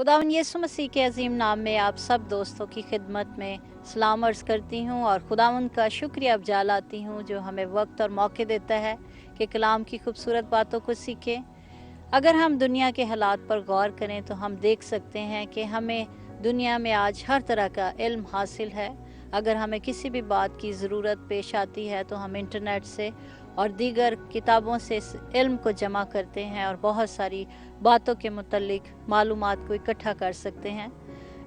खुदावन यीशु मसीह के अजीम नाम में आप सब दोस्तों की खिदमत में सलाम अर्ज़ करती हूँ और खुदावन का शुक्रिया अफ़जा लाती हूँ जो हमें वक्त और मौके देता है कि कलाम की खूबसूरत बातों को सीखें। अगर हम दुनिया के हालात पर गौर करें तो हम देख सकते हैं कि हमें दुनिया में आज हर तरह का इल्म हासिल है। अगर हमें किसी भी बात की ज़रूरत पेश आती है तो हम इंटरनेट से और दीगर किताबों से इस इल्म को जमा करते हैं और बहुत सारी बातों के मुतल्लिक मालूमात को इकट्ठा कर सकते हैं।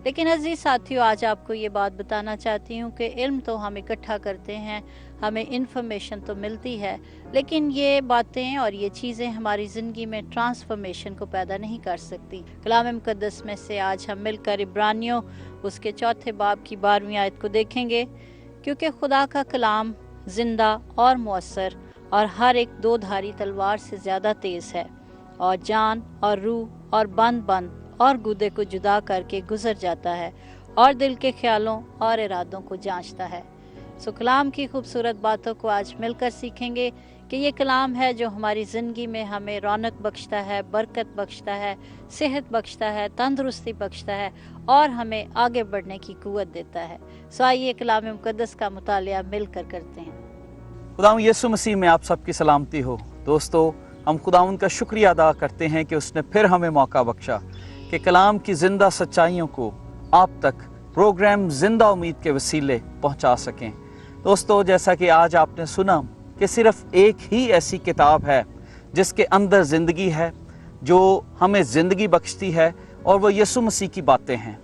लेकिन अजीज साथियों, आज आपको ये बात बताना चाहती हूँ कि इल्म तो हम इकट्ठा करते हैं, हमें इन्फॉर्मेशन तो मिलती है, लेकिन ये बातें और ये चीज़ें हमारी ज़िंदगी में ट्रांसफॉर्मेशन को पैदा नहीं कर सकती। कलाम मुक़द्दस में से आज हम मिलकर इब्रानियों उसके चौथे बाब की 12वीं आयत को देखेंगे। क्योंकि खुदा का कलाम जिंदा और मौसर और हर एक दो धारी तलवार से ज़्यादा तेज़ है और जान और रूह और बंद और गुदे को जुदा करके गुजर जाता है और दिल के ख्यालों और इरादों को जांचता है। सो कलाम की खूबसूरत बातों को आज मिलकर सीखेंगे कि ये कलाम है जो हमारी ज़िंदगी में हमें रौनक बख्शता है, बरकत बख्शता है, सेहत बख्शता है, तंदुरुस्ती बख्शता है और हमें आगे बढ़ने की कुव्वत देता है। सो आइए कलाम मुक़द्दस का मुतालिया मिलकर करते हैं। खुदावंद यीशु मसीह में आप सबकी सलामती हो। दोस्तों, हम खुदावंद का शुक्रिया अदा करते हैं कि उसने फिर हमें मौका बख्शा कि कलाम की जिंदा सच्चाइयों को आप तक प्रोग्राम जिंदा उम्मीद के वसीले पहुंचा सकें। दोस्तों, जैसा कि आज आपने सुना कि सिर्फ एक ही ऐसी किताब है जिसके अंदर ज़िंदगी है, जो हमें ज़िंदगी बख्शती है, और वो यीशु मसीह की बातें हैं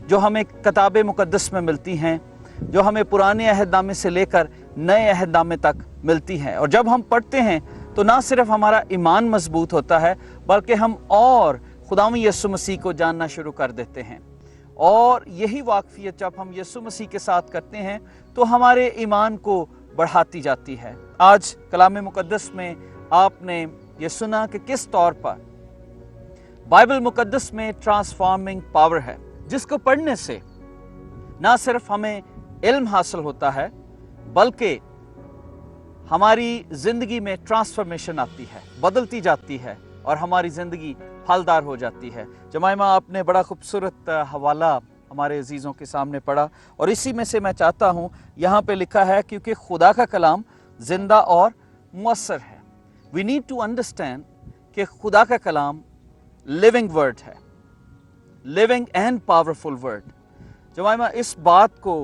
जो हमें किताब मुक़द्दस में मिलती हैं, जो हमें पुराने अहदनामे से लेकर नए अहदनामे तक मिलती हैं। और जब हम पढ़ते हैं तो ना सिर्फ हमारा ईमान मजबूत होता है बल्कि हम और खुदावंद यीशु मसीह को जानना शुरू कर देते हैं। और यही वाकफियत जब हम यीशु मसीह के साथ करते हैं तो हमारे ईमान को बढ़ाती जाती है। आज कलाम मुक़द्दस में आपने ये सुना कि किस तौर पर बाइबल मुक़द्दस में ट्रांसफॉर्मिंग पावर है, जिसको पढ़ने से ना सिर्फ हमें इल्म हासिल होता है बल्कि हमारी ज़िंदगी में ट्रांसफॉर्मेशन आती है, बदलती जाती है और हमारी ज़िंदगी फलदार हो जाती है। जमाइमा, आपने बड़ा खूबसूरत हवाला हमारे अजीज़ों के सामने पढ़ा और इसी में से मैं चाहता हूँ, यहाँ पे लिखा है क्योंकि खुदा का कलाम जिंदा और मुअस्सर है। वी नीड टू अंडरस्टैंड कि खुदा का कलाम लिविंग वर्ड है, लिविंग एंड पावरफुल वर्ड। जमाइमा, इस बात को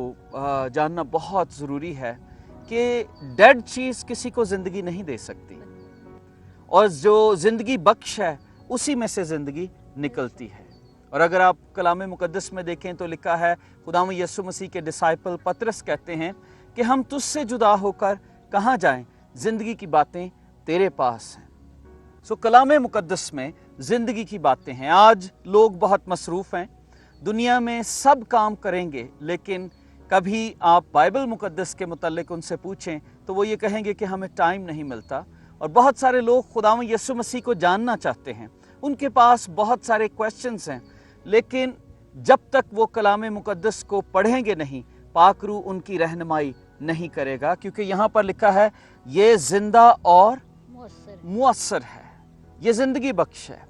जानना बहुत ज़रूरी है कि डेड चीज़ किसी को ज़िंदगी नहीं दे सकती, और जो ज़िंदगी बख्श है उसी में से ज़िंदगी निकलती है। और अगर आप कलाम मुक़द्दस में देखें तो लिखा है, खुदावंद यीशु मसीह के डिसाइपल पतरस कहते हैं कि हम तुझसे जुदा होकर कहाँ जाएं, ज़िंदगी की बातें तेरे पास हैं। सो कलाम मुक़द्दस में ज़िंदगी की बातें हैं। आज लोग बहुत मसरूफ़ हैं, दुनिया में सब काम करेंगे, लेकिन कभी आप बाइबल मुक़द्दस के मुतालिक उनसे पूछें तो वो ये कहेंगे कि हमें टाइम नहीं मिलता। और बहुत सारे लोग खुदावंद यीशु मसीह को जानना चाहते हैं, उनके पास बहुत सारे क्वेश्चंस हैं, लेकिन जब तक वो कलाम मुक़द्दस को पढ़ेंगे नहीं, पाक रूह उनकी रहनुमाई नहीं करेगा। क्योंकि यहाँ पर लिखा है ये जिंदा और मुअस्सर है, ये ज़िंदगी बख्श है।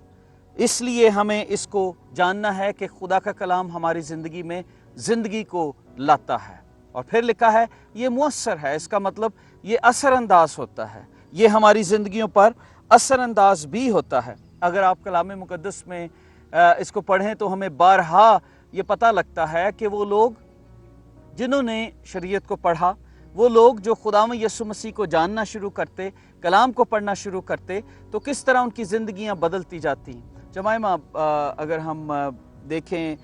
इसलिए हमें इसको जानना है कि खुदा का कलाम हमारी ज़िंदगी में ज़िंदगी को लाता है। और फिर लिखा है ये मुअस्सर है, इसका मतलब ये असरअंदाज होता है, ये हमारी ज़िंदगियों पर असरअंदाज भी होता है। अगर आप कलाम मुक़द्दस में इसको पढ़ें तो हमें बारहा ये पता लगता है कि वो लोग जिन्होंने शरीयत को पढ़ा, वो लोग जो खुदावंद यीशु मसीह को जानना शुरू करते, कलाम को पढ़ना शुरू करते, तो किस तरह उनकी ज़िंदगियां बदलती जाती। जमाइमा, अगर हम देखें,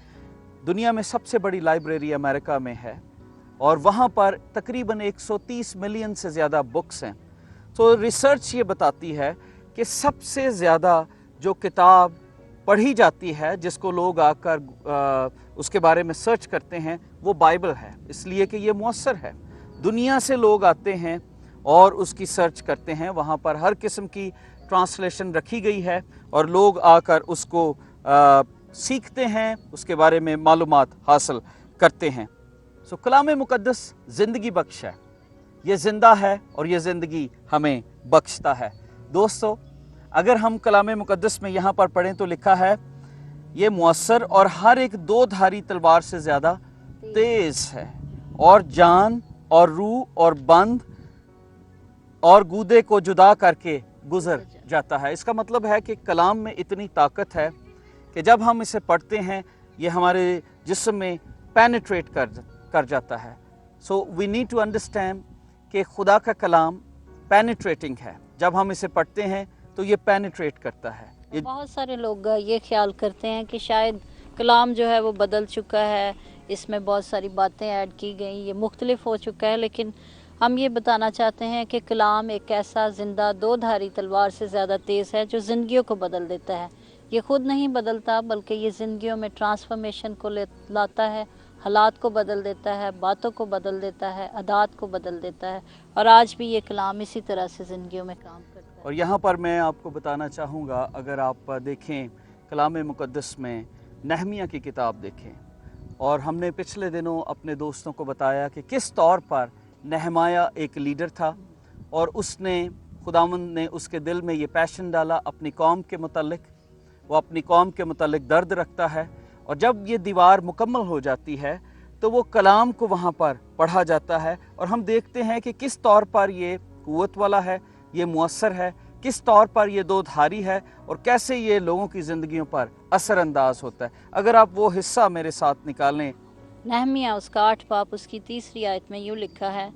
दुनिया में सबसे बड़ी लाइब्रेरी अमेरिका में है और वहाँ पर तकरीबन 130 मिलियन से ज़्यादा बुक्स हैं। तो रिसर्च ये बताती है कि सबसे ज़्यादा जो किताब पढ़ी जाती है, जिसको लोग आकर उसके बारे में सर्च करते हैं, वो बाइबल है, इसलिए कि ये मुअस्सर है। दुनिया से लोग आते हैं और उसकी सर्च करते हैं, वहाँ पर हर किस्म की ट्रांसलेशन रखी गई है और लोग आकर उसको सीखते हैं, उसके बारे में मालूमात हासिल करते हैं। सो कलाम मुक़द्दस ज़िंदगी बख्श है, ये ज़िंदा है और ये ज़िंदगी हमें बख्शता है। दोस्तों, अगर हम कलाम मुक़द्दस में यहाँ पर पढ़ें तो लिखा है ये मुअस्सर और हर एक दो धारी तलवार से ज़्यादा तेज़ है और जान और रूह और बंद और गूदे को जुदा करके गुजर जाता है। इसका मतलब है कि कलाम में इतनी ताकत है कि जब हम इसे पढ़ते हैं ये हमारे जिस्म में पेनिट्रेट कर जाता है। So we need to understand कि खुदा का कलाम पेनिट्रेटिंग है। जब हम इसे पढ़ते हैं तो ये पेनिट्रेट करता है। बहुत सारे लोग ये ख्याल करते हैं कि शायद कलाम जो है वो बदल चुका है, इसमें बहुत सारी बातें ऐड की गई, ये मुख्तलिफ हो चुका है, लेकिन हम ये बताना चाहते हैं कि कलाम एक ऐसा ज़िंदा दो धारी तलवार से ज़्यादा तेज़ है जो ज़िंदगियों को बदल देता है। ये ख़ुद नहीं बदलता बल्कि ये ज़िंदगियों में ट्रांसफॉर्मेशन को लाता है, हालात को बदल देता है, बातों को बदल देता है, आदात को बदल देता है, और आज भी ये कलाम इसी तरह से ज़िंदगियों में काम करता है। और यहाँ पर मैं आपको बताना चाहूँगा, अगर आप देखें कलाम मुक़द्दस में नहमिया की किताब देखें, और हमने पिछले दिनों अपने दोस्तों को बताया कि किस तौर पर नहमाया एक लीडर था और उसने खुदावंद ने उसके दिल में ये पैशन डाला अपनी कौम के मुतल्लिक। वो अपनी कौम के मुतल्लिक दर्द रखता है, और जब ये दीवार मुकम्मल हो जाती है तो वो कलाम को वहाँ पर पढ़ा जाता है, और हम देखते हैं कि किस तौर पर ये क़ुव्वत वाला है, ये मुअस्सर है, किस तौर पर ये दो धारी है, और कैसे ये लोगों की ज़िंदगियों पर असर अंदाज होता है। अगर आप वो हिस्सा मेरे साथ निकालें। नहमिया उसका 8 बाब उसकी 3री आयत में यूँ लिखा है,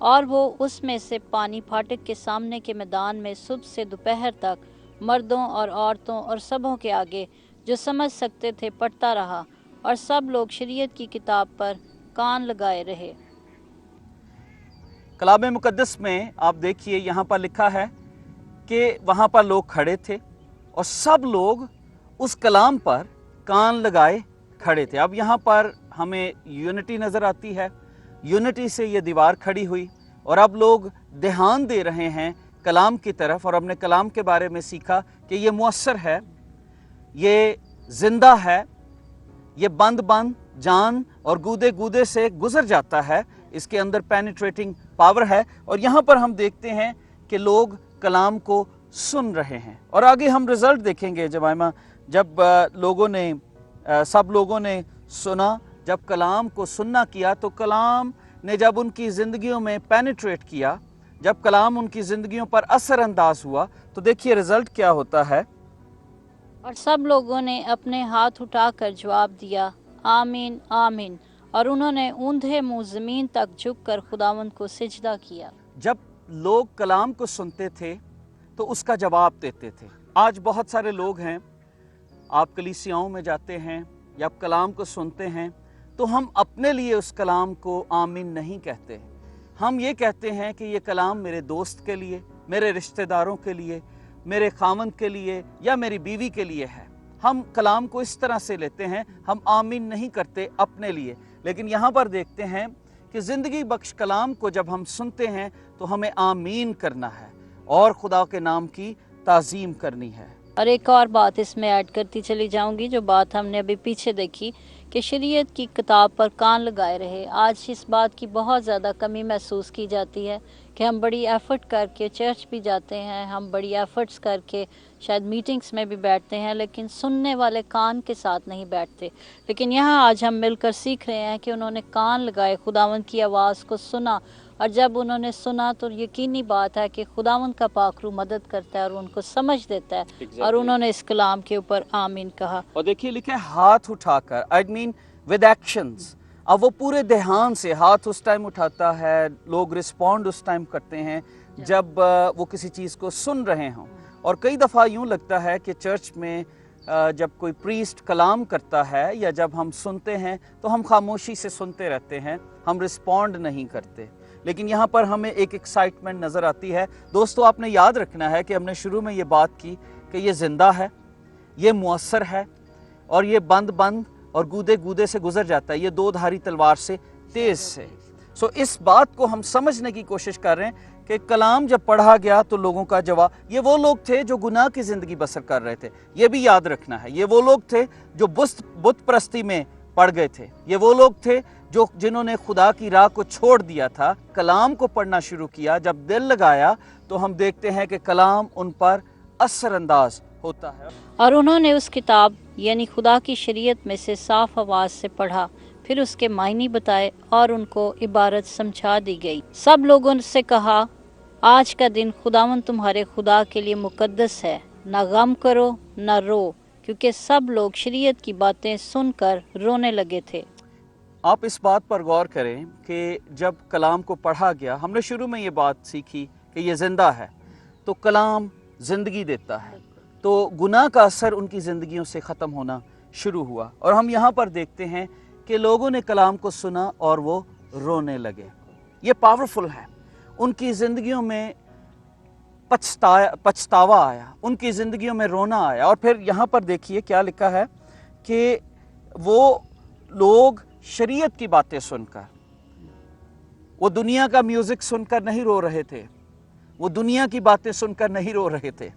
और वो उसमें से पानी फाटक के सामने के मैदान में सुबह से दोपहर तक मर्दों और औरतों और सबों के आगे जो समझ सकते थे पढ़ता रहा, और सब लोग शरीयत की किताब पर कान लगाए रहे। कलाम मुक़द्दस में आप देखिए यहाँ पर लिखा है कि वहाँ पर लोग खड़े थे और सब लोग उस कलाम पर कान लगाए खड़े थे। अब यहाँ पर हमें यूनिटी नज़र आती है, यूनिटी से ये दीवार खड़ी हुई, और अब लोग ध्यान दे रहे हैं कलाम की तरफ, और हमने कलाम के बारे में सीखा कि ये मुअस्सर है, ये ज़िंदा है, ये बंद जान और गूदे गूदे से गुजर जाता है, इसके अंदर पेनिट्रेटिंग पावर है। और यहाँ पर हम देखते हैं कि लोग कलाम को सुन रहे हैं, और आगे हम रिज़ल्ट देखेंगे जमाइमा, जब सब लोगों ने सुना, जब कलाम को सुनना किया, तो कलाम ने जब उनकी ज़िंदगियों में पेनिट्रेट किया, जब कलाम उनकी ज़िंदगियों पर असर अंदाज हुआ, तो देखिए रिज़ल्ट क्या होता है। और सब लोगों ने अपने हाथ उठाकर जवाब दिया, आमीन आमीन, और उन्होंने ऊंधे मुंह ज़मीन तक झुककर खुदावंद को सिजदा किया। जब लोग कलाम को सुनते थे तो उसका जवाब देते थे। आज बहुत सारे लोग हैं, आप कलीसियाओं में जाते हैं या आप कलाम को सुनते हैं, तो हम अपने लिए उस कलाम को आमीन नहीं कहते। हम ये कहते हैं कि ये कलाम मेरे दोस्त के लिए, मेरे रिश्तेदारों के लिए, मेरे खामंद के लिए या मेरी बीवी के लिए है। हम कलाम को इस तरह से लेते हैं, हम आमीन नहीं करते अपने लिए। लेकिन यहाँ पर देखते हैं कि ज़िंदगी बख्श कलाम को जब हम सुनते हैं तो हमें आमीन करना है और खुदा के नाम की ताज़ीम करनी है। और एक और बात इसमें ऐड करती चली जाऊंगी, जो बात हमने अभी पीछे देखी कि शरीयत की किताब पर कान लगाए रहे। आज इस बात की बहुत ज़्यादा कमी महसूस की जाती है कि हम बड़ी एफ़र्ट करके चर्च भी जाते हैं, हम बड़ी एफ़र्ट्स करके शायद मीटिंग्स में भी बैठते हैं, लेकिन सुनने वाले कान के साथ नहीं बैठते। लेकिन यहाँ आज हम मिलकर सीख रहे हैं कि उन्होंने कान लगाए, खुदावंद की आवाज़ को सुना, और जब उन्होंने सुना तो यकीनी बात है कि खुदावंद का पाखरू मदद करता है और उनको समझ देता है। और उन्होंने इस कलाम के ऊपर आमीन कहा। और देखिए लिखे हाथ उठाकर, आई मीन विद एक्शंस। अब वो पूरे ध्यान से हाथ उस टाइम उठाता है, लोग रिस्पॉन्ड उस टाइम करते हैं जब वो किसी चीज़ को सुन रहे हों। और कई दफ़ा यूँ लगता है कि चर्च में जब कोई प्रीस्ट कलाम करता है या जब हम सुनते हैं तो हम खामोशी से सुनते रहते हैं, हम रिस्पॉन्ड नहीं करते। लेकिन यहाँ पर हमें एक एक्साइटमेंट नज़र आती है। दोस्तों, आपने याद रखना है कि हमने शुरू में ये बात की कि ये ज़िंदा है, ये मुअस्सर है, और ये बंद और गूदे गूदे से गुजर जाता है, ये दो धारी तलवार से तेज़ से। सो इस बात को हम समझने की कोशिश कर रहे हैं कि कलाम जब पढ़ा गया तो लोगों का जवाब, ये वो लोग थे जो गुनाह की ज़िंदगी बसर कर रहे थे, ये भी याद रखना है। ये वो लोग थे जो बुत परस्ती में पड़ गए थे, ये वो लोग थे जिन्होंने खुदा की राह को छोड़ दिया था। कलाम को पढ़ना शुरू किया, जब दिल लगाया तो हम देखते हैं कि कलाम उन पर असर अंदाज होता है। और उन्होंने उस किताब यानी खुदा की शरीयत में से साफ आवाज़ से पढ़ा, फिर उसके मायने बताए और उनको इबारत समझा दी गई। सब लोगों से कहा, आज का दिन खुदावंद तुम्हारे खुदा के लिए मुकद्दस है, न गम करो न रो, क्योंकि सब लोग शरीयत की बातें सुनकर रोने लगे थे। आप इस बात पर गौर करें कि जब कलाम को पढ़ा गया, हमने शुरू में ये बात सीखी कि ये ज़िंदा है, तो कलाम ज़िंदगी देता है, तो गुनाह का असर उनकी ज़िंदगियों से ख़त्म होना शुरू हुआ। और हम यहाँ पर देखते हैं कि लोगों ने कलाम को सुना और वो रोने लगे। ये पावरफुल है। उनकी ज़िंदगियों में पछतावा आया, उनकी ज़िंदगियों में रोना आया। और फिर यहाँ पर देखिए क्या लिखा है कि वो लोग शरीयत की बातें सुनकर, वो दुनिया का म्यूज़िक सुनकर नहीं रो रहे थे, वो दुनिया की बातें सुनकर नहीं रो रहे थे,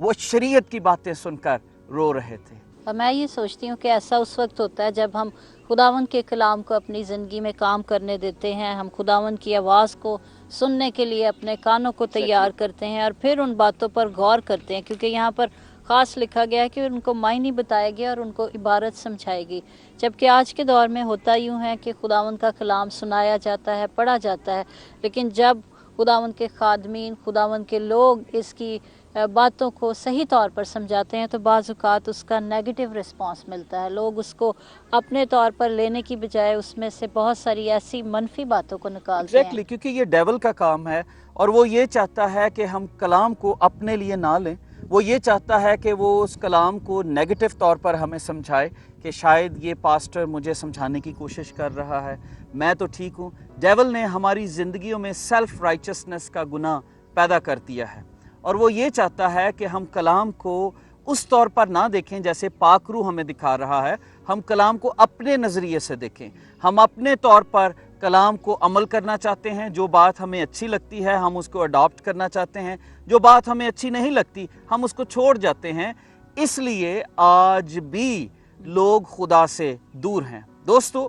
वो शरीयत की बातें सुनकर रो रहे थे। और मैं ये सोचती हूँ कि ऐसा उस वक्त होता है जब हम खुदावंद के कलाम को अपनी ज़िंदगी में काम करने देते हैं, हम खुदावंद की आवाज़ को सुनने के लिए अपने कानों को तैयार करते हैं और फिर उन बातों पर गौर करते हैं, क्योंकि यहाँ पर ख़ास लिखा गया है कि उनको मायने बताया गया और उनको इबारत समझाएगी। जबकि आज के दौर में होता यूँ है कि खुदावंद का कलाम सुनाया जाता है, पढ़ा जाता है, लेकिन जब खुदावंद के खादमीन, खुदावंद के लोग इसकी बातों को सही तौर पर समझाते हैं तो बाज़ औक़ात उसका नेगेटिव रिस्पांस मिलता है। लोग उसको अपने तौर पर लेने की बजाय उसमें से बहुत सारी ऐसी मनफी बातों को निकालते हैं। क्योंकि ये डेवल का काम है और वो ये चाहता है कि हम कलाम को अपने लिए ना लें। वो ये चाहता है कि वो उस कलाम को नेगेटिव तौर पर हमें समझाए कि शायद ये पास्टर मुझे समझाने की कोशिश कर रहा है, मैं तो ठीक हूँ। डेवल ने हमारी ज़िंदगियों में सेल्फ राइचसनेस का गुनाह पैदा कर दिया है और वो ये चाहता है कि हम कलाम को उस तौर पर ना देखें जैसे पाकरू हमें दिखा रहा है, हम कलाम को अपने नज़रिए से देखें। हम अपने तौर पर कलाम को अमल करना चाहते हैं, जो बात हमें अच्छी लगती है हम उसको अडॉप्ट करना चाहते हैं, जो बात हमें अच्छी नहीं लगती हम उसको छोड़ जाते हैं। इसलिए आज भी लोग खुदा से दूर हैं। दोस्तों,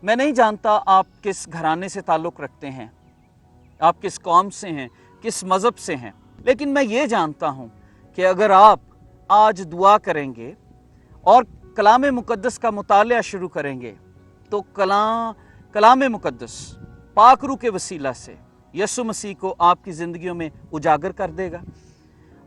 मैं नहीं जानता आप किस घराने से ताल्लुक़ रखते हैं, आप किस कौम से हैं, किस मज़हब से हैं, लेकिन मैं ये जानता हूँ कि अगर आप आज दुआ करेंगे और कलाम मुक़द्दस का मुतालिया शुरू करेंगे तो कलाम मुक़द्दस पाकरू के वसीला से यीशु मसीह को आपकी ज़िंदगियों में उजागर कर देगा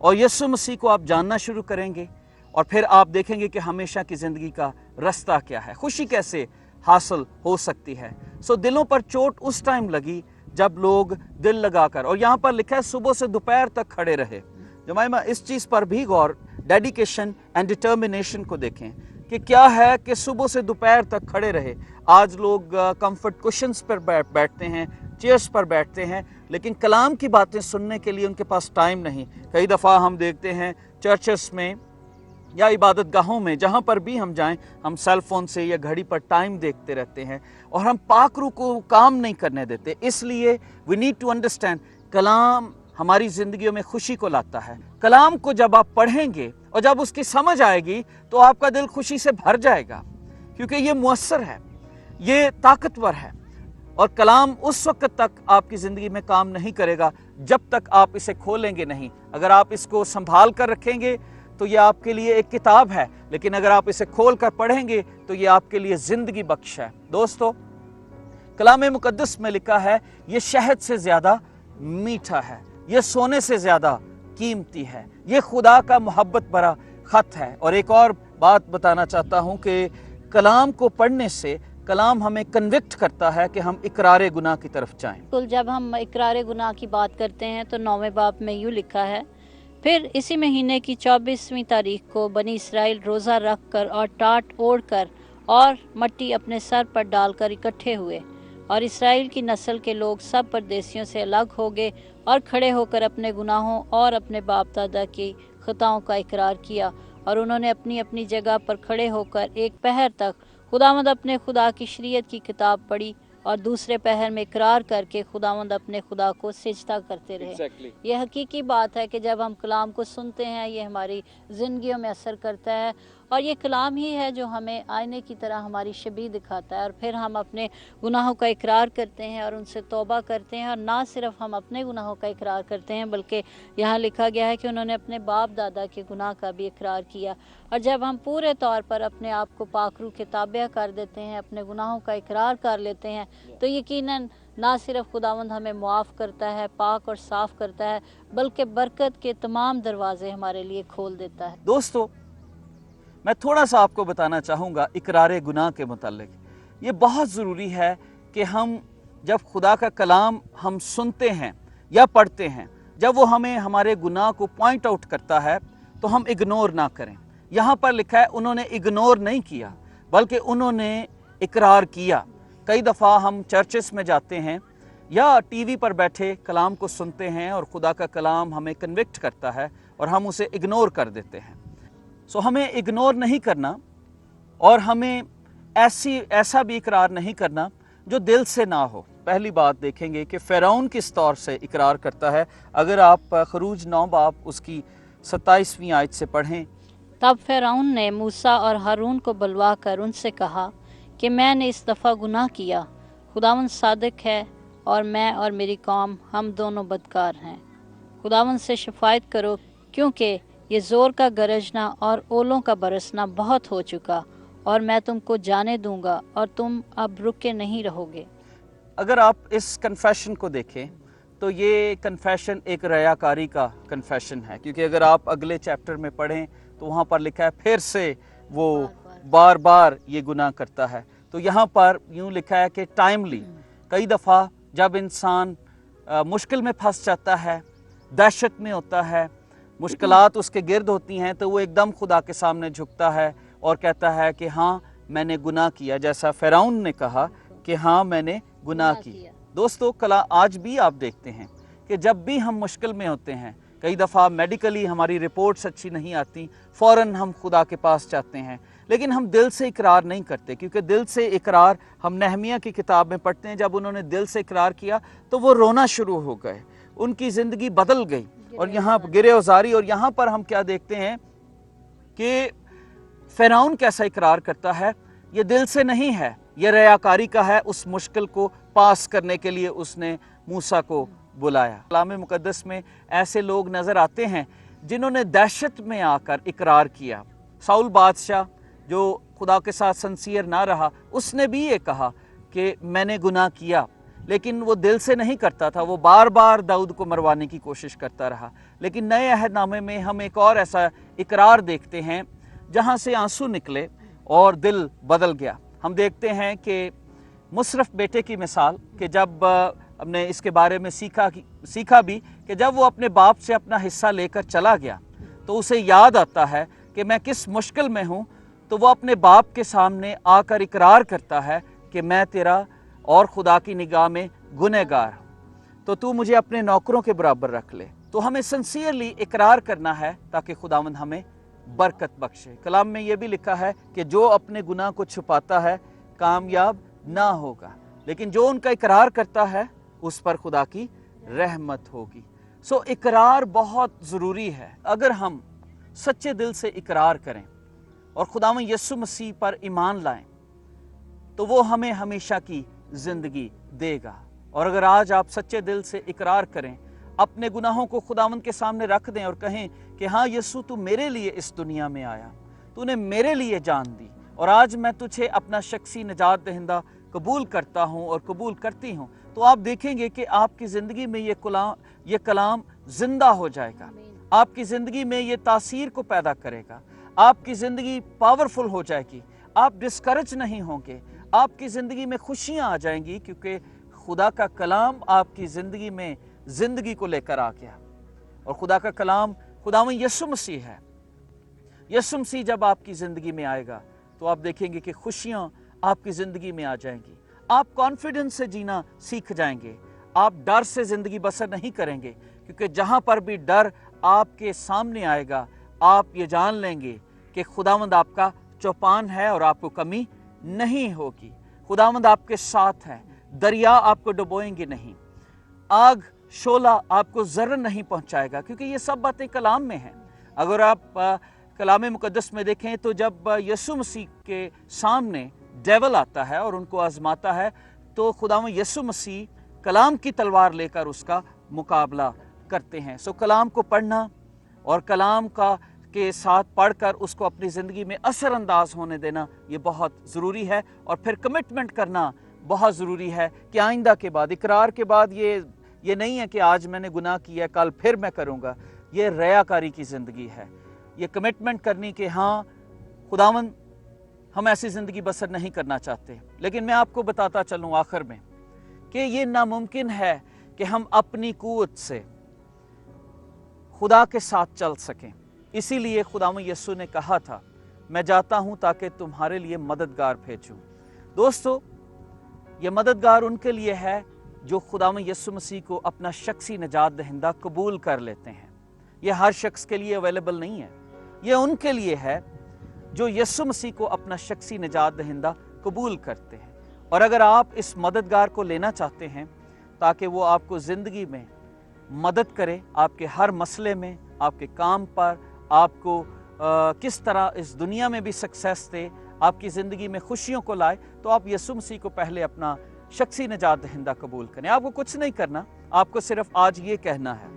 और यीशु मसीह को आप जानना शुरू करेंगे और फिर आप देखेंगे कि हमेशा की ज़िंदगी का रास्ता क्या है, खुशी कैसे हासिल हो सकती है। सो दिलों पर चोट उस टाइम लगी जब लोग दिल लगाकर, और यहाँ पर लिखा है सुबह से दोपहर तक खड़े रहे। जमाइमा, इस चीज़ पर भी गौर, डेडिकेशन एंड डिटर्मिनेशन को देखें कि क्या है कि सुबह से दोपहर तक खड़े रहे। आज लोग कंफर्ट कुशन्स पर बैठते हैं, चेयर्स पर बैठते हैं, लेकिन कलाम की बातें सुनने के लिए उनके पास टाइम नहीं। कई दफ़ा हम देखते हैं चर्चेस में या इबादत गाहों में, जहाँ पर भी हम जाएं, हम सेल फोन से या घड़ी पर टाइम देखते रहते हैं और हम पाकरू को काम नहीं करने देते। इसलिए वी नीड टू अंडरस्टैंड, कलाम हमारी ज़िंदगियों में खुशी को लाता है। कलाम को जब आप पढ़ेंगे और जब उसकी समझ आएगी तो आपका दिल खुशी से भर जाएगा, क्योंकि ये मुअस्सर है, ये ताकतवर है। और कलाम उस वक्त तक आपकी ज़िंदगी में काम नहीं करेगा जब तक आप इसे खोलेंगे नहीं। अगर आप इसको संभाल कर रखेंगे तो ये आपके लिए एक किताब है, लेकिन अगर आप इसे खोल कर पढ़ेंगे तो ये आपके लिए ज़िंदगी बख्श है। दोस्तों, कलाम मुक़द्दस में लिखा है ये शहद से ज़्यादा मीठा है, ये सोने से ज़्यादा कीमती है, ये खुदा का मोहब्बत भरा ख़त है। और एक और बात बताना चाहता हूँ कि कलाम को पढ़ने से कलाम हमें कन्विक्ट करता है कि हम इकरार गुनाह की तरफ जाएं। बिल्कुल, जब हम इकरार गुनाह की बात करते हैं तो 9वें बाब में यूँ लिखा है, फिर इसी महीने की 24वीं तारीख को बनी इसराइल रोज़ा रख कर और टाट ओढ़ कर और मट्टी अपने सर पर डालकर इकट्ठे हुए, और इसराइल की नस्ल के लोग सब परदेशियों से अलग हो गए और खड़े होकर अपने गुनाहों और अपने बाप दादा की खताओं का इकरार किया। और उन्होंने अपनी अपनी जगह पर खड़े होकर एक पहर तक खुदावंद अपने खुदा की शरीयत की किताब पढ़ी और दूसरे पहर में इकरार करके खुदावंद अपने खुदा को सिजदा करते रहे। ये हकीकी बात है कि जब हम कलाम को सुनते हैं ये हमारी ज़िंदगियों में असर करता है और ये कलाम ही है जो हमें आईने की तरह हमारी शबीह दिखाता है, और फिर हम अपने गुनाहों का इकरार करते हैं और उनसे तौबा करते हैं। और ना सिर्फ हम अपने गुनाहों का इकरार करते हैं, बल्कि यहाँ लिखा गया है कि उन्होंने अपने बाप दादा के गुनाह का भी इकरार किया। और जब हम पूरे तौर पर अपने आप को पाक रूह के ताबिया कर देते हैं, अपने गुनाहों का इकरार कर लेते हैं, तो यकीनन ना सिर्फ खुदावंद हमें मुआफ़ करता है, पाक और साफ़ करता है, बल्कि बरकत के तमाम दरवाजे हमारे लिए खोल देता है। दोस्तों, मैं थोड़ा सा आपको बताना चाहूँगा इकरार गुनाह के मुतालिक। ये बहुत ज़रूरी है कि हम जब खुदा का कलाम हम सुनते हैं या पढ़ते हैं, जब वो हमें हमारे गुनाह को पॉइंट आउट करता है तो हम इग्नोर ना करें। यहाँ पर लिखा है उन्होंने इग्नोर नहीं किया, बल्कि उन्होंने इकरार किया। कई दफ़ा हम चर्चेस में जाते हैं या टीवी पर बैठे कलाम को सुनते हैं और खुदा का कलाम हमें कन्विक्ट करता है और हम उसे इग्नोर कर देते हैं। सो हमें इग्नोर नहीं करना, और हमें ऐसा भी इकरार नहीं करना जो दिल से ना हो। पहली बात देखेंगे कि फ़िरौन किस तौर से इकरार करता है। अगर आप खरूज 9 बाब उसकी 27वीं आयत से पढ़ें। तब फ़िरौन ने मूसा और हारून को बुलवा कर उनसे कहा कि मैंने इस दफ़ा गुनाह किया, खुदावंद सादिक है और मैं और मेरी कौम हम दोनों बदकार हैं। खुदावंद से शिफायत करो, क्योंकि ये ज़ोर का गरजना और ओलों का बरसना बहुत हो चुका, और मैं तुमको जाने दूंगा और तुम अब रुके नहीं रहोगे। अगर आप इस कन्फेशन को देखें तो ये कन्फेशन एक रयाकारी का कन्फेशन है, क्योंकि अगर आप अगले चैप्टर में पढ़ें तो वहाँ पर लिखा है फिर से वो बार बार ये गुनाह करता है। तो यहाँ पर यूँ लिखा है कि टाइमली, कई दफ़ा जब इंसान मुश्किल में फंस जाता है, दहशत में होता है, मुश्किलात उसके गिर्द होती हैं, तो वो एकदम खुदा के सामने झुकता है और कहता है कि हाँ मैंने गुनाह किया, जैसा फ़िरौन ने कहा कि हाँ मैंने गुनाह किया। दोस्तों, आज भी आप देखते हैं कि जब भी हम मुश्किल में होते हैं, कई दफ़ा मेडिकली हमारी रिपोर्ट्स अच्छी नहीं आती, फ़ौरन हम खुदा के पास जाते हैं, लेकिन हम दिल से इकरार नहीं करते, क्योंकि दिल से इकरार हम नहमिया की किताब में पढ़ते हैं। जब उन्होंने दिल से इकरार किया तो वो रोना शुरू हो गए, उनकी ज़िंदगी बदल गई। और यहाँ गिरे उजारी, और यहाँ पर हम क्या देखते हैं कि फ़िरौन कैसा इकरार करता है। ये दिल से नहीं है, ये रयाकारी का है। उस मुश्किल को पास करने के लिए उसने मूसा को बुलाया। कलाम मुकद्दस में ऐसे लोग नज़र आते हैं जिन्होंने दहशत में आकर इकरार किया। साउल बादशाह जो खुदा के साथ सिंसियर ना रहा, उसने भी ये कहा कि मैंने गुनाह किया, लेकिन वो दिल से नहीं करता था, वो बार बार दाऊद को मरवाने की कोशिश करता रहा। लेकिन नए अहदनामे में हम एक और ऐसा इकरार देखते हैं जहाँ से आंसू निकले और दिल बदल गया। हम देखते हैं कि मुशर्रफ बेटे की मिसाल, कि जब हमने इसके बारे में सीखा भी कि जब वो अपने बाप से अपना हिस्सा लेकर चला गया तो उसे याद आता है कि मैं किस मुश्किल में हूँ, तो वो अपने बाप के सामने आकर इकरार करता है कि मैं तेरा और खुदा की निगाह में गुनहगार हूँ, तो तू मुझे अपने नौकरों के बराबर रख ले। तो हमें सिंसियरली इकरार करना है ताकि खुदावंद हमें बरकत बख्शे। कलाम में यह भी लिखा है कि जो अपने गुनाह को छुपाता है कामयाब ना होगा, लेकिन जो उनका इकरार करता है उस पर खुदा की रहमत होगी। सो इकरार बहुत ज़रूरी है। अगर हम सच्चे दिल से इकरार करें और खुदावंद यीशु मसीह पर ईमान लाएं तो वो हमें हमेशा की ज़िंदगी देगा। और अगर आज आप सच्चे दिल से इकरार करें, अपने गुनाहों को खुदावंद के सामने रख दें और कहें कि हाँ यीशु, तू मेरे लिए इस दुनिया में आया, तूने मेरे लिए जान दी, और आज मैं तुझे अपना शख्सी निजात दहिंदा कबूल करता हूँ और कबूल करती हूँ, तो आप देखेंगे कि आपकी ज़िंदगी में ये कलाम ज़िंदा हो जाएगा। आपकी ज़िंदगी में ये तासीर को पैदा करेगा। आपकी ज़िंदगी पावरफुल हो जाएगी। आप डिस्करेज नहीं होंगे। आपकी ज़िंदगी में खुशियाँ आ जाएंगी, क्योंकि खुदा का कलाम आपकी ज़िंदगी में ज़िंदगी को लेकर आ गया। और खुदा का कलाम खुदावंद यीशु मसीह है। यीशु मसीह जब आपकी ज़िंदगी में आएगा तो आप देखेंगे कि खुशियाँ आपकी ज़िंदगी में आ जाएंगी। आप कॉन्फिडेंस से जीना सीख जाएंगे। आप डर से ज़िंदगी बसर नहीं करेंगे, क्योंकि जहाँ पर भी डर आपके सामने आएगा आप ये जान लेंगे कि खुदावंद आपका चौपान है और आपको कमी नहीं होगी। खुदावंद आपके साथ है। दरिया आपको डुबोएंगे नहीं, आग शोला आपको ज़र्र नहीं पहुंचाएगा, क्योंकि ये सब बातें कलाम में हैं। अगर आप कलाम मुकद्दस में देखें तो जब यीशु मसीह के सामने डेविल आता है और उनको आजमाता है, तो खुदावंद यीशु मसीह कलाम की तलवार लेकर उसका मुकाबला करते हैं। सो कलाम को पढ़ना और कलाम का के साथ पढ़कर उसको अपनी ज़िंदगी में असरअंदाज होने देना, ये बहुत ज़रूरी है। और फिर कमिटमेंट करना बहुत ज़रूरी है कि आइंदा के बाद, इकरार के बाद ये नहीं है कि आज मैंने गुनाह किया, कल फिर मैं करूँगा। ये रयाकारी की ज़िंदगी है। ये कमिटमेंट करनी कि हाँ खुदावंद हम ऐसी ज़िंदगी बसर नहीं करना चाहते। लेकिन मैं आपको बताता चलूँ आखिर में कि ये नामुमकिन है कि हम अपनी कुव्वत से खुदा के साथ चल सकें। इसीलिए खुदावंद यीशु ने कहा था, मैं जाता हूँ ताकि तुम्हारे लिए मददगार भेजूँ। दोस्तों, ये मददगार उनके लिए है जो खुदावंद यीशु मसीह को अपना शख्सी निजात दहिंदा कबूल कर लेते हैं। ये हर शख्स के लिए अवेलेबल नहीं है। ये उनके लिए है जो यीशु मसीह को अपना शख्सी निजात दहिंदा कबूल करते हैं। और अगर आप इस मददगार को लेना चाहते हैं ताकि वो आपको ज़िंदगी में मदद करे, आपके हर मसले में, आपके काम पर, आपको किस तरह इस दुनिया में भी सक्सेस दे, आपकी ज़िंदगी में खुशियों को लाए, तो आप यीशु मसीह को पहले अपना शख्सी निजात दहिंदा कबूल करें। आपको कुछ नहीं करना, आपको सिर्फ आज ये कहना है।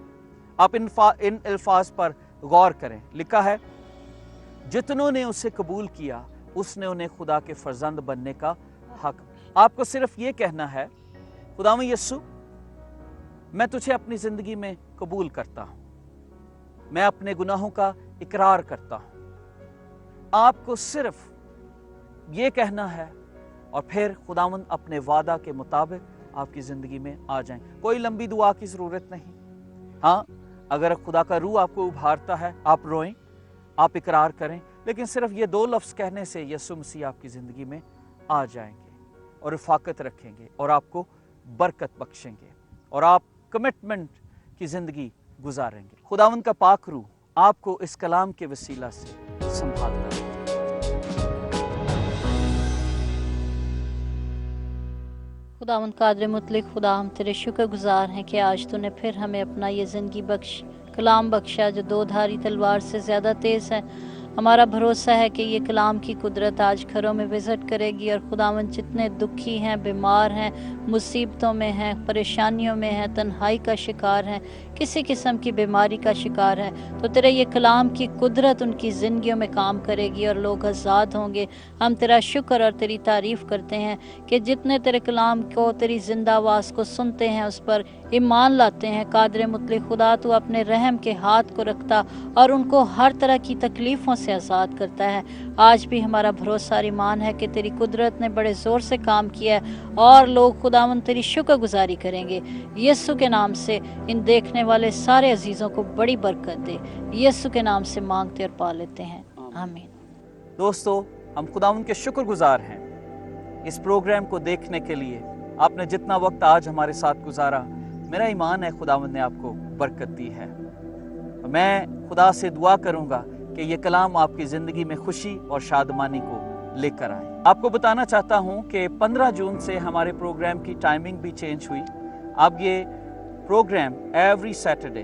आप इन अल्फाज पर गौर करें। लिखा है, जितनों ने उसे कबूल किया उसने उन्हें खुदा के फर्जंद बनने का हक। आपको सिर्फ ये कहना है, खुदावंद यीशु मैं तुझे अपनी ज़िंदगी में कबूल करता हूँ, मैं अपने गुनाहों का इकरार करता हूँ। आपको सिर्फ ये कहना है और फिर खुदावंद अपने वादा के मुताबिक आपकी ज़िंदगी में आ जाएं। कोई लंबी दुआ की ज़रूरत नहीं। हाँ, अगर खुदा का रूह आपको उभारता है, आप रोएं, आप इकरार करें, लेकिन सिर्फ ये 2 लफ्ज़ कहने से यीशु मसीह आपकी ज़िंदगी में आ जाएंगे और रफ़ाकत रखेंगे और आपको बरकत बख्शेंगे और आप कमिटमेंट की ज़िंदगी गुजारेंगे। खुदावंद का पाक रूह आपको इस कलाम के वसीला से संभालता है। खुदावंद कादिर मुतलक खुदा, हम तेरे शुक्रगुजार हैं कि आज तूने फिर हमें अपना ये ज़िंदगी बख्श कलाम बख्शा जो 2 धारी तलवार से ज़्यादा तेज़ है। हमारा भरोसा है कि ये कलाम की कुदरत आज घरों में विज़िट करेगी और खुदावंद जितने दुखी हैं, बीमार हैं, मुसीबतों में हैं, परेशानियों में हैं, तन्हाई का शिकार हैं, किसी किस्म की बीमारी का शिकार है, तो तेरे ये कलाम की कुदरत उनकी ज़िंदगियों में काम करेगी और लोग आज़ाद होंगे। हम तेरा शुक्र और तेरी तारीफ़ करते हैं कि जितने तेरे कलाम को, तेरी जिंदा आवाज़ को सुनते हैं, उस पर ईमान लाते हैं। कादिर मुतलक खुदा, तू अपने रहम के हाथ को रखता और उनको हर तरह की तकलीफ़ों से आज़ाद करता है। आज भी हमारा भरोसा और ईमान है कि तेरी कुदरत ने बड़े ज़ोर से काम किया है और लोग खुदावंद तेरी शुक्रगुजारी करेंगे। यीशु के नाम से इन देखने वाले सारे अजीज़ों को बड़ी बरकत दे। यीशु के नाम से मांगते और पा लेते हैं, आमीन। दोस्तों, हम खुदावंद के शुक्रगुजार हैं इस प्रोग्राम को देखने के लिए। आपने जितना वक्त आज हमारे साथ गुजारा, मेरा ईमान है खुदावंद ने आपको बरकत दी है। मैं खुदा से दुआ करूंगा कि ये कलाम आपकी ज़िंदगी में खुशी और शादमानी को लेकर आए। आपको बताना चाहता हूं कि 15 जून से हमारे प्रोग्राम की टाइमिंग भी चेंज हुई। अब ये program every Saturday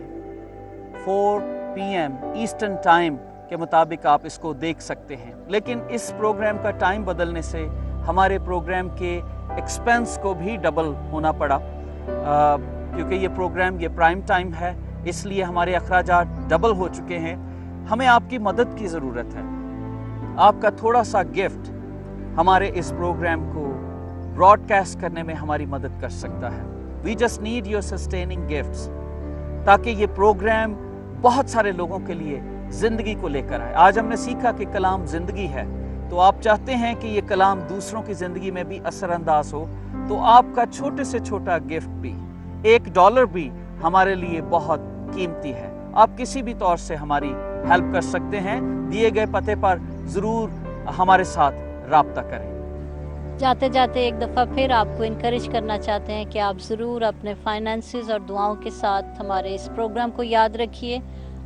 4 PM eastern time के मुताबिक आप इसको देख सकते हैं। लेकिन इस प्रोग्राम का टाइम बदलने से हमारे प्रोग्राम के एक्सपेंस को भी डबल होना पड़ा, क्योंकि ये प्रोग्राम ये प्राइम टाइम है, इसलिए हमारे अखराजात डबल हो चुके हैं। हमें आपकी मदद की ज़रूरत है। आपका थोड़ा सा गिफ्ट हमारे इस प्रोग्राम को ब्रॉडकास्ट करने में हमारी मदद कर सकता है। We just need your sustaining gifts, ताकि ये प्रोग्राम बहुत सारे लोगों के लिए ज़िंदगी को लेकर आए। आज हमने सीखा कि कलाम ज़िंदगी है, तो आप चाहते हैं कि ये कलाम दूसरों की ज़िंदगी में भी असरअंदाज हो, तो आपका छोटे से छोटा गिफ्ट भी, $1 भी हमारे लिए बहुत कीमती है। आप किसी भी तौर से हमारी हेल्प कर सकते हैं। दिए गए पते पर ज़रूर हमारे साथ राब्ता करें। जाते जाते एक दफ़ा फिर आपको इनकरेज करना चाहते हैं कि आप ज़रूर अपने फाइनेंसेस और दुआओं के साथ हमारे इस प्रोग्राम को याद रखिए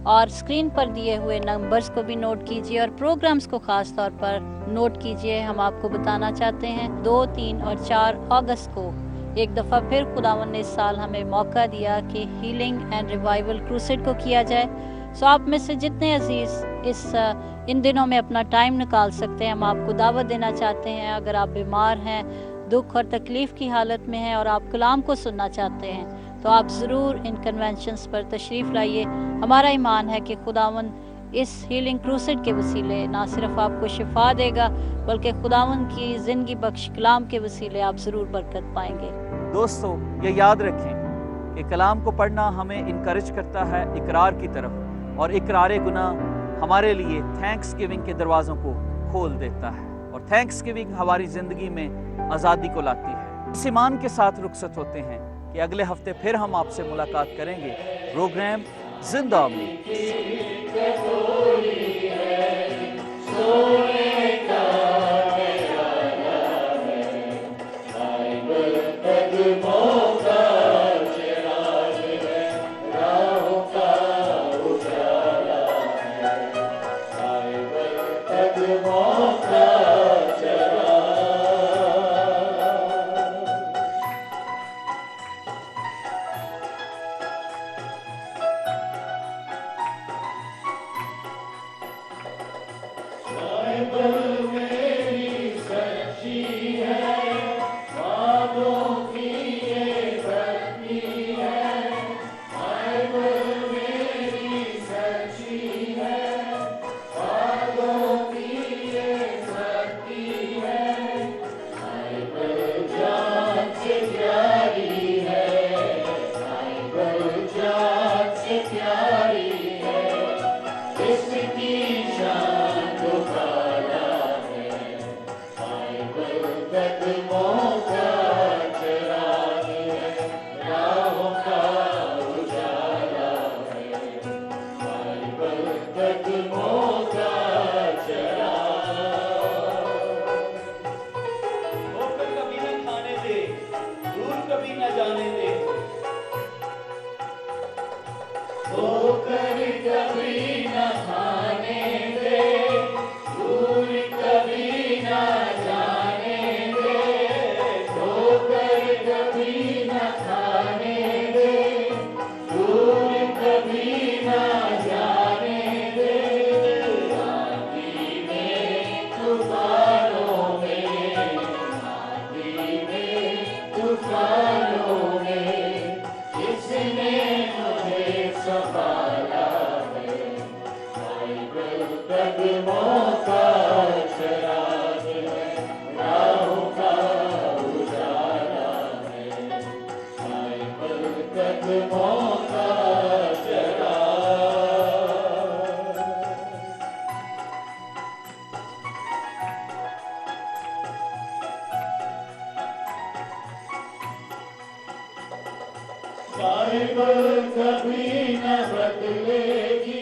और स्क्रीन पर दिए हुए नंबर्स को भी नोट कीजिए और प्रोग्राम्स को ख़ास तौर पर नोट कीजिए। हम आपको बताना चाहते हैं 2, 3 और 4 अगस्त को एक दफ़ा फिर खुदावंद ने इस साल हमें मौका दिया कि हीलिंग एंड रिवाइवल क्रूसेड को किया जाए। सो आप में से जितने अजीज़ इन दिनों में अपना टाइम निकाल सकते हैं। हम आपको दावत देना चाहते हैं, अगर आप बीमार हैं, दुख और तकलीफ़ की हालत में हैं और आप कलाम को सुनना चाहते हैं, तो आप ज़रूर इन कन्वेंशंस पर तशरीफ़ लाइए। हमारा ईमान है कि खुदावंद इस हीलिंग क्रूसेड के वसीले ना सिर्फ आपको शिफा देगा, बल्कि खुदावंद की ज़िंदगी बख्श कलाम के वसीले आप ज़रूर बरकत पाएंगे। दोस्तों, ये याद रखें कि कलाम को पढ़ना हमें इनकरेज करता है इकरार की तरफ, और इकरार गुनाह हमारे लिए थैंक्स गिविंग के दरवाज़ों को खोल देता है, और थैंक्स गिविंग हमारी ज़िंदगी में आज़ादी को लाती है। इस ईमान के साथ रुखसत होते हैं कि अगले हफ्ते फिर हम आपसे मुलाकात करेंगे प्रोग्राम जिंदा बाइबल कभी न बदलेगी।